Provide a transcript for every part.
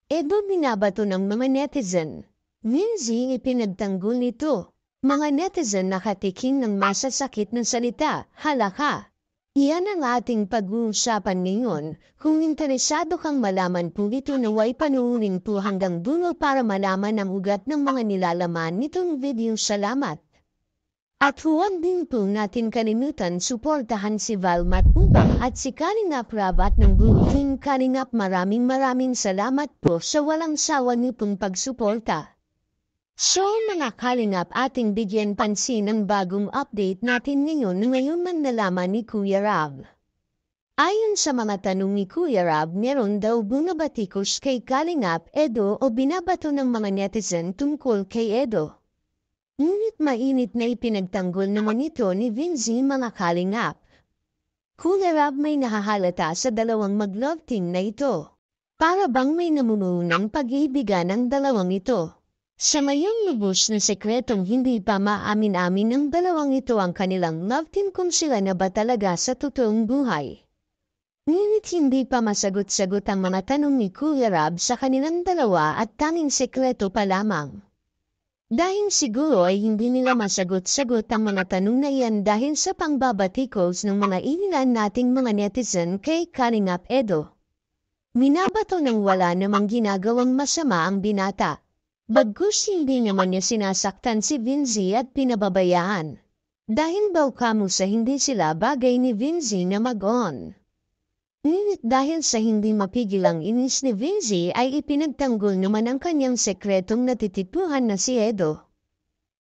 Edo binabato ng mga netizen. Minzy ipinagtanggol nito. Mga netizen nakatiking ng masasakit na salita, halaka. Iyan ang ating pag-uusapan ngayon. Kung interesado kang malaman po ito naway panuunin po hanggang dulo para malaman ang ugat ng mga nilalaman nitong video. Salamat! At huwag din po natin kalimutan suportahan si Valmat Ubang at si Kalingap Rabat ng Team Kalingap. Maraming salamat po sa walang sawa niyo pong pagsuporta. So mga Kalingap, ating bigyan pansin ang bagong update natin ngayon man nalaman ni Kuya Rab. Ayon sa mga tanong ni Kuya Rab, meron daw bumabatikos kay Kalingap Edo o binabato ng mga netizen tungkol kay Edo. Ngunit mainit na ipinagtanggol naman ito ni Vinzy, mga Kalingap. Kuya Rab, may nahahalata sa dalawang mag-love team na ito. Para bang may namumuunang pag-iibigan ng dalawang ito. Sa mayong lubos na sekretong hindi pa maamin-amin ng dalawang ito ang kanilang love team kung sila na ba talaga sa totoong buhay. Ngunit hindi pa masagot-sagot ang mga tanong ni Kuya Rab sa kanilang dalawa at tanging sekreto pa lamang. Dahil siguro ay hindi nila masagot-sagot ang mga tanong na iyan dahil sa pangbabatikos ng mga inilan nating mga netizen kay Kalingap Edo. Minabato ng wala namang ginagawang masama ang binata. Bagkus hindi naman niya sinasaktan si Vinzy at pinababayaan. Dahil daw kamo sa hindi sila bagay ni Vinzy na mag-on. Ngunit dahil sa hindi mapigil ang inis ni Vinzy ay ipinagtanggol naman ang kanyang sekretong natitipuhan na si Edo.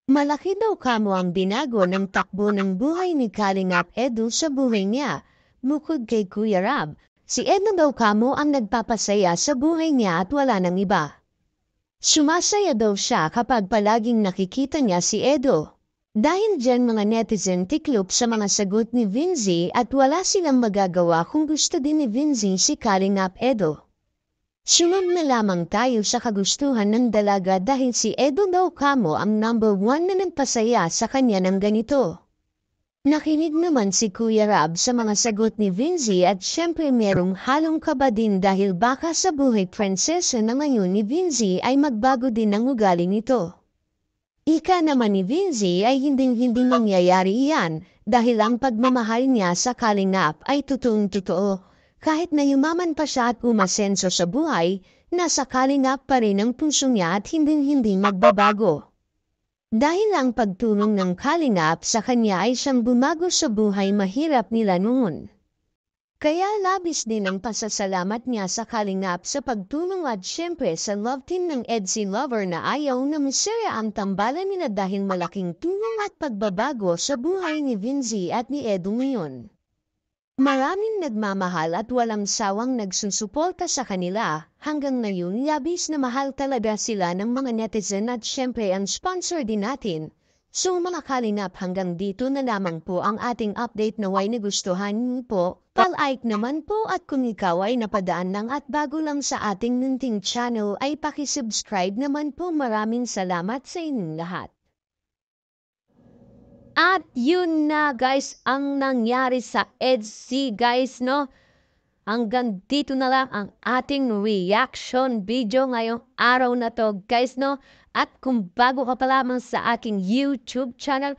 Malaki daw kamo ang binago ng takbo ng buhay ni Kalingap Edo sa buhay niya. Bukod kay Kuya Rab, si Edo daw kamo ang nagpapasaya sa buhay niya at wala nang iba. Sumasaya daw siya kapag palaging nakikita niya si Edo. Dahil dyan mga netizen tiklop sa mga sagot ni Vinzy at wala silang magagawa kung gusto din ni Vinzy si Kalingap Edo. Sunod na lamang tayo sa kagustuhan ng dalaga dahil si Edo daw kamo ang number 1 na nagpasaya sa kanya ng ganito. Nakinig naman si Kuya Rab sa mga sagot ni Vinzy at syempre merong halong kaba din dahil baka sa buhay prinsesa na ngayon ni Vinzy ay magbago din ang ugali nito. Ika naman ni Vinzy ay hindi mangyayari iyan dahil ang pagmamahal niya sa Kalingap ay totoong-totoo. Kahit na yumaman pa siya at umasenso sa buhay, nasa Kalingap pa rin ang puso niya at hindi magbabago. Dahil ang pagtulong ng Kalingap sa kanya ay siyang bumago sa buhay mahirap nila noon. Kaya labis din ang pasasalamat niya sa Kalingap sa pagtulong at syempre sa love team ng Edsy Lover na ayaw na masira ang tambalan nila dahil malaking tulong at pagbabago sa buhay ni Vinzy at ni Edo ngayon. Maraming nagmamahal at walang sawang nagsusuporta sa kanila hanggang ngayon labis na mahal talaga sila ng mga netizen at syempre ang sponsor din natin. So mga Kalingap, hanggang dito na lamang po ang ating update na way nagustuhan niyo po. Palike naman po at kung ikaw ay napadaan lang at bago lang sa ating munting channel ay pakisubscribe naman po. Maraming salamat sa inyong lahat. At yun na guys ang nangyari sa Edsy guys, no? Hanggang dito na lang ang ating reaction video ngayong araw na to guys, no? At kung bago ka pa lamang sa aking YouTube channel,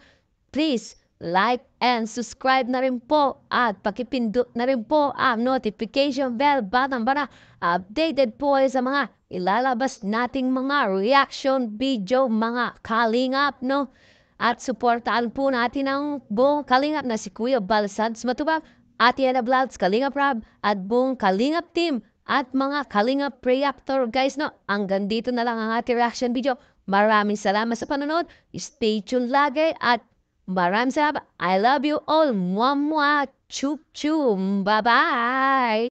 please like and subscribe na rin po at pakipindot na rin po ang notification bell button para updated po sa mga ilalabas nating mga reaction video mga Kalingap, no? At suportaan po natin ang buong Kalingap na si Kuya Balsads Matubang, Ate Ana Vlogs, Kalingap Rab, at buong Kalingap team at mga Kalingap Reactor guys, no? Hanggang dito na lang ang ating reaction video. Maraming salamat sa panonood. Stay tuned lagi at maraming salamat. I love you all. Mwah mwah. Chup chum. Bye bye.